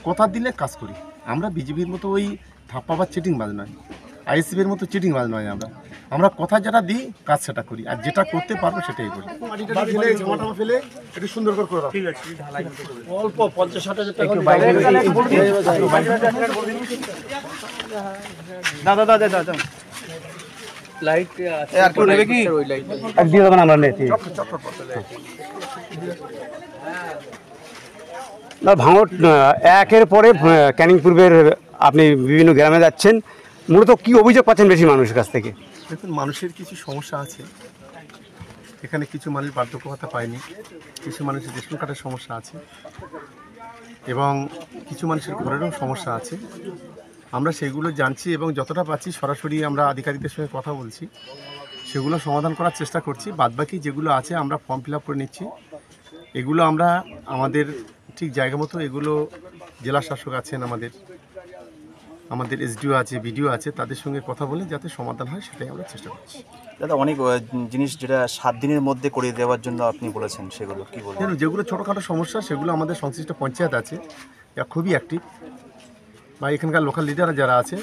কথা দিলে কাজ করি। আমরা বিজেপির মতো ওই ধাপ্পাবাজ চিটিংবাজ নয়, আইএসএফের মতো চিটিংবাজ নয়। আমরা কথা যেটা দিই কাজ সেটা করি, আর যেটা করতে পারবো সেটাই করি। ফেলে একটু সুন্দর করে দাও। ঠিক আছে, অল্প 50-60 টাকা দাদা লাইট আর কেউ নেবে কি? ওই লাইট আর দিয়ে দেবেন আমরা নেই। না ভাঙড় একের পরে ক্যানিং পূর্বের আপনি বিভিন্ন গ্রামে যাচ্ছেন, মূলত কি অভিযোগ পাচ্ছেন বেশি মানুষের কাছ থেকে? দেখুন, মানুষের কিছু সমস্যা আছে এখানে, কিছু মানুষ বার্ধক্য ভাতা পায়নি, কিছু মানুষের রেশন কার্ডের সমস্যা আছে এবং কিছু মানুষের ঘরেরও সমস্যা আছে। আমরা সেগুলো জানছি এবং যতটা পাচ্ছি সরাসরি আমরা আধিকারিকদের সঙ্গে কথা বলছি, সেগুলো সমাধান করার চেষ্টা করছি। বাদবাকি যেগুলো আছে আমরা ফর্ম ফিল আপ করে নিচ্ছি। এগুলো আমরা আমাদের ঠিক জায়গা মতো এগুলো জেলা শাসক আছেন, আমাদের এসডিও আছে, বিডিও আছে, তাদের সঙ্গে কথা বলে যাতে সমাধান হয় সেটাই আমরা চেষ্টা করছি। দাদা, অনেক জিনিস যেটা 7 দিনের মধ্যে করে দেওয়ার জন্য আপনি বলেছেন, সেগুলো কি বলবেন? যেগুলো ছোটোখাটো সমস্যা সেগুলো আমাদের সংশ্লিষ্ট পঞ্চায়েত আছে, যা খুবই অ্যাক্টিভ, বা এখানকার লোকাল লিডার যারা আছে,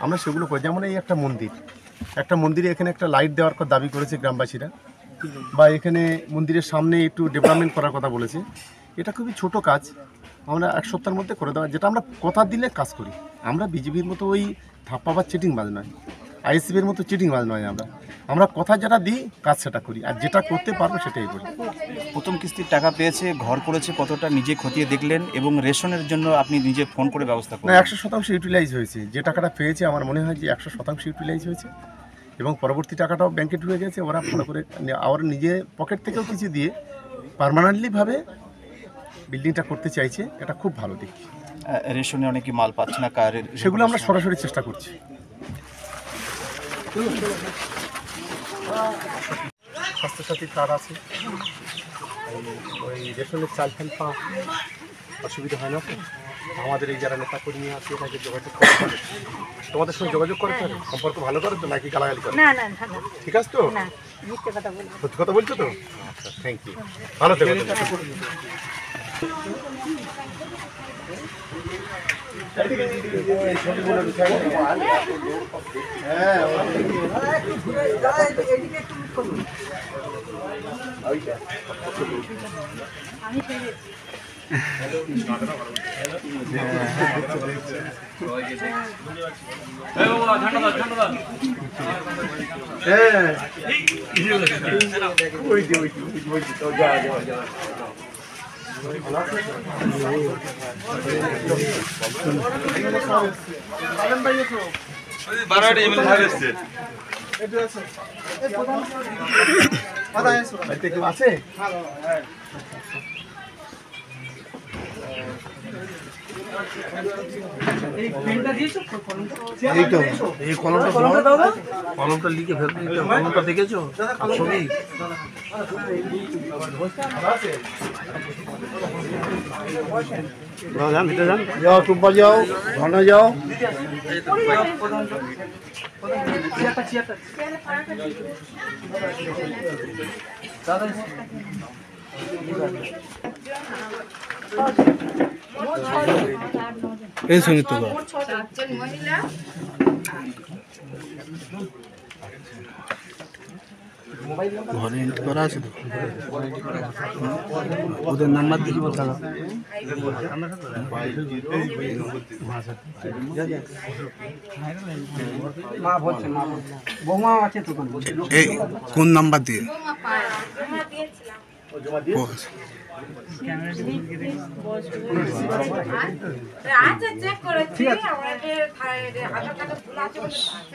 আমরা সেগুলো করি। যেমন এই একটা মন্দিরে এখানে একটা লাইট দেওয়ার দাবি করেছে গ্রামবাসীরা, বা এখানে মন্দিরের সামনে একটু ডেভেলপমেন্ট করার কথা বলেছে। এটা খুবই ছোট কাজ, আমরা 1 সপ্তাহের মধ্যে করে দেওয়া, যেটা আমরা কথা দিলে কাজ করি। আমরা বিজেপির মতো ওই ধাপ্পাবাজ চিটিংবাজ নয়, আইএসএফের মতো চিটিংবাজ নয়। আমরা কথা যেটা দিই কাজ সেটা করি, আর যেটা করতে পারবো সেটাই করি। প্রথম কিস্তির টাকা পেয়েছে, ঘর করেছে, কতটা নিজে খতিয়ে দেখলেন এবং রেশনের জন্য আপনি নিজে ফোন করে ব্যবস্থা করেন? 100% ইউটিলাইজ হয়েছে। যে টাকাটা পেয়েছে আমার মনে হয় যে 100% ইউটিলাইজ হয়েছে এবং পরবর্তী টাকাটাও ব্যাংকে ঢুকে গেছে। ওরা ভালো করে আর নিজে পকেট থেকেও কিছু দিয়ে পার্মানেন্টলিভাবে বিল্ডিংটা করতে চাইছে, এটা খুব ভালো দিক। রেশনে অনেকে মাল পাচ্ছে না, সেগুলো আমরা সরাসরি চেষ্টা করছি। স্বাস্থ্যসাথী কার্ড আছে, ওই রেশনের চাল ফেল পাওয়া অসুবিধা হয় না তো। আমাদের এই যারা নেতা কর্মী আছে এটাকে যোগাযোগ করতে হবে, তোমাদের সঙ্গে যোগাযোগ করতে হবে, সম্পর্ক ভালো করে তো নাকি গালাগালি করে? না, ঠিক আছে তো? সত্যি কথা বলছো তো? আচ্ছা, থ্যাংক ইউ, ভালো থেকো। আছে এই কলমটা লিখে ফেলতে, কলমটা দেখেছো? ছবি যান, ভিতরে যান, যাও, টুম্পা যাও, ঘনা যাও। এই সঙ্গীত ঘরে এন্ট্রি করা আছে তো, ওদের নাম্বার দিয়ে বলতে হবে। বৌমা আছে তো, কোন নাম্বার দিয়ে?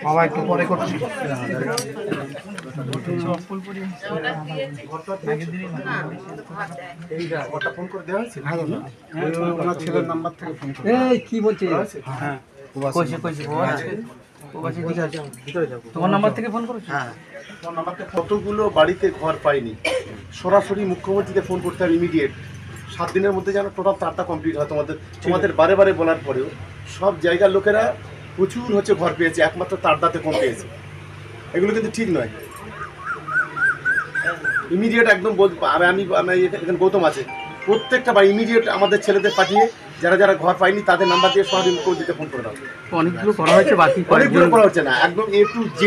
বাবা একটু পরে করছি। ছেলের নাম্বার থেকে ফোন করে কি বলছে? হ্যাঁ, তোমার নাম্বার থেকে ফোন করেছো? হ্যাঁ, কতগুলো বাড়িতে ঘর পাইনি, সরাসরি মুখ্যমন্ত্রীকে ফোন করতে হবে ইমিডিয়েট। 7 দিনের মধ্যে যেন টোটাল 4টা কমপ্লিট হয়। তোমাদের বারে বারে বলার পরেও সব জায়গার লোকেরা প্রচুর ঘর পেয়েছে, একমাত্র তারদাতে কম পেয়েছে। এগুলো কিন্তু ঠিক নয়। ইমিডিয়েট একদম আমি এখানে গৌতম আছে, প্রত্যেকটা বাড়ি ইমিডিয়েট আমাদের ছেলেদের পাঠিয়ে যারা যারা ঘর পায়নি তাদের নাম্বার দিয়ে সরাসরি মুখ্যমন্ত্রীতে ফোন করে দাও। অনেকগুলো করা হয়েছে, বাকি অনেকগুলো করা হচ্ছে না, একদম A to Z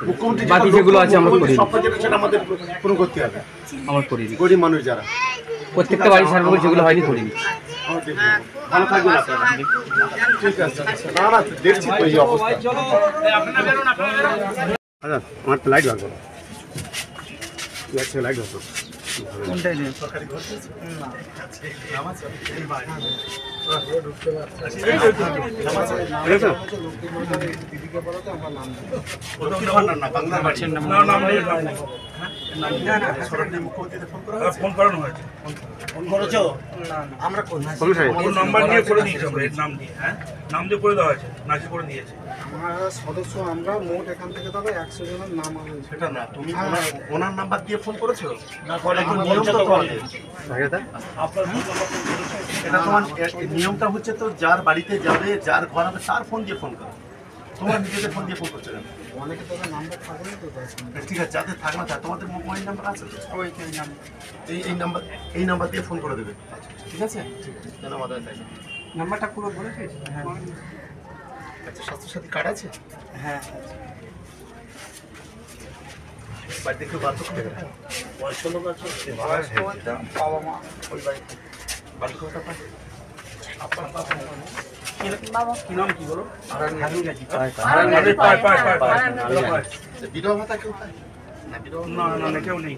মুখ্যমন্ত্রী বাকি যেগুলো আছে আমরা করিনি। সব যেটা সেটা আমাদের পূরণ করতে হবে। আমার করিনি, গরিব মানুষ যারা প্রত্যেকটা বাড়ি সার্ভে করে যেগুলো হয়নি করিনি। ভালো থাকবেন আপনারা। ঠিক আছে, না না দেখছি তো এই অবস্থা। আচ্ছা আমার তো লাইট ভালো লাইট ভালো ফোন করানো হয়েছে, আমরা নাম্বার নিয়ে করে দিয়েছি আমরা, এর নাম দিয়ে, হ্যাঁ নাম দিয়ে করে দেওয়া হয়েছে, নাকি করে দিয়েছে। আমরা সদস্য, আমরা মোট এখান থেকে তবে 100 জনের নাম আছে। সেটা না, তুমি ওনার নাম্বার দিয়ে ফোন করেছো না? নিয়ম তো তোমাদের, এটা তোমার নিয়মটা হচ্ছে তো যার বাড়িতে যাবে, যার ঘর হবে তার ফোন দিয়ে ফোন করো। তোমার নিজেদের ফোন দিয়ে ফোন করছো কেন? অনেকে তবে নাম্বার থাকবে তো ঠিক আছে, যাদের থাক না থাক, তোমাদের মোবাইল নাম্বার আছে তো? এই নাম্বার দিয়ে ফোন করে দেবে, ঠিক আছে? কেন আমাদের তাই না? নাম্বারটা পুরো বলেছিস? হ্যাঁ আচ্ছা, স্বাস্থ্যসাথী কার্ড আছে? হ্যাঁ বাড়িতে কেউ বার্ধক্য দেবে না? বয়স্ক লোক আছে, বাবা মা ওই বাড়িতে বার্ধক্যটা পায়? কি নাম কি বলো? বিধবা ভাতা কেউ পায় না? বিধবা না না না, কেউ নেই।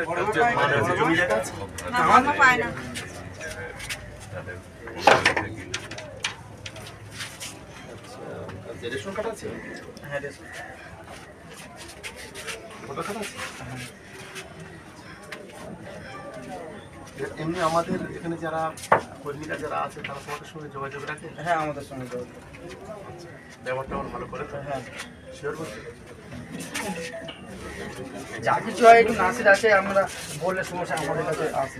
মানে জমি জায়গা আছে? আচ্ছা, রেশন কার্ড আছে? হ্যাঁ ভোটার কার্ড আছে? এমনি আমাদের এখানে যারা কর্মীরা যারা আছে তারা তোমাদের সঙ্গে যোগাযোগ রাখে? হ্যাঁ আমাদের সঙ্গে ব্যবহারটা ভালো করে তো? হ্যাঁ শিওর বলছি? যা কিছু হয় একটু নাসির আছে, আমরা বললে সমস্যা আমাদের কাছে আসে।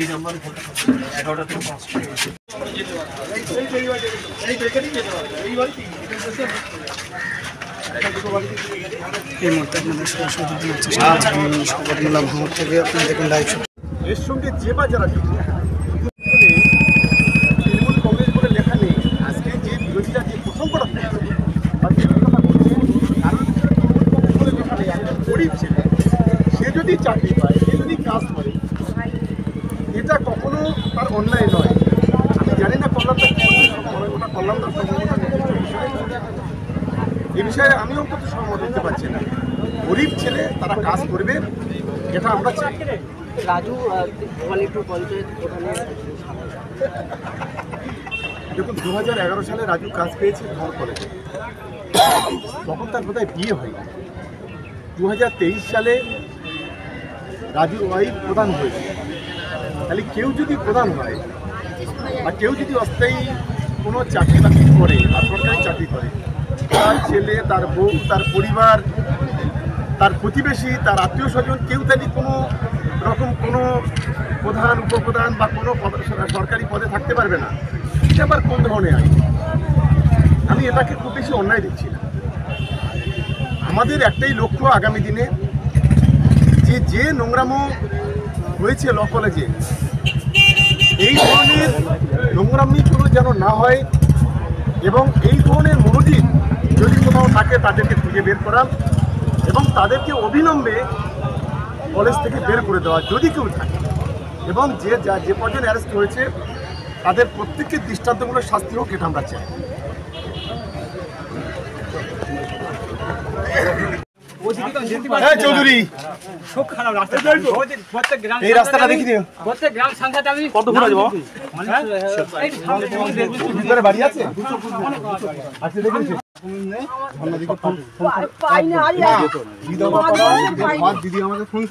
এই নাম্বার 11টা থেকে 5টা। এই মুহূর্তে আপনাদের সরাসরি দেখানোর চেষ্টা করছি আমি শপথমূলক ভ্রমণ থেকে। আপনারা দেখুন লাইভ। এর সঙ্গে যে বা যারা যুক্ত, তৃণমূল কংগ্রেস বলে লেখা নেই। আজকে যে বিরোধীরা যে প্রথম কথা বলছে বা যে কথা বলছে, কারণ তৃণমূল কংগ্রেস বলে লেখা নেই। একজন গরিব ছেলে, সে যদি চাকরি পায়, সে যদি কাজ করে, এটা কখনো তার অন্যায় নয়। আমি জানি না কল্যাণটা কি ওটা কল্যাণটা এ বিষয়ে আমি অন্তত সহমত হতে পারছি না। গরিব ছেলে তারা কাজ করবে, এটা আমরা চাই। রাজু ভবানীপুর পঞ্চায়েত প্রধানের দেখুন, 2011 সালে রাজু কাজ পেয়েছে ধর কলেজে, তখন তার বোধহয় বিয়ে হয়নি। 2023 সালে রাজুর ওয়াইফ প্রধান হয়েছে। তাহলে কেউ যদি প্রধান হয় আর কেউ যদি অস্থায়ী কোনো চাকরি বাকরি করে বা সরকারি চাকরি করে, তার ছেলে, তার বউ, তার পরিবার, তার প্রতিবেশী, তার আত্মীয় স্বজন কেউ তাহলে কোনো রকম কোনো প্রধান, উপপ্রধান বা কোনো সরকারি পদে থাকতে পারবে না। এটা আবার কোন ধরনের আইন? আমি এটাকে খুব বেশি অন্যায় দেখছি না। আমাদের একটাই লক্ষ্য, আগামী দিনে যে নোংরামো হয়েছে ল কলেজে, এই ধরনের নোংরামি কোনো যেন না হয়, এবং এই ধরনের মনোজিৎ যদি কোথাও থাকে তাদেরকে খুঁজে বের করা এবং তাদেরকে অবিলম্বে কলেজ থেকে বের করে দেওয়া যদি কেউ থাকে, এবং যে কজন অ্যারেস্ট হয়েছে তাদের প্রত্যেকের দৃষ্টান্তমূলক শাস্তি হোক, এটা আমরা চাই। চৌধুরী, খুব খারাপ রাস্তা, প্রত্যেক গ্রাম, এই রাস্তাটা দেখি দিও। প্রত্যেক গ্রাম সংখ্যাটা আমি কত ঘুরে যাবো? হ্যাঁ বাড়ি আছে? আচ্ছা, দেখুন পাইনি আজ দিদি আমাদের ফোন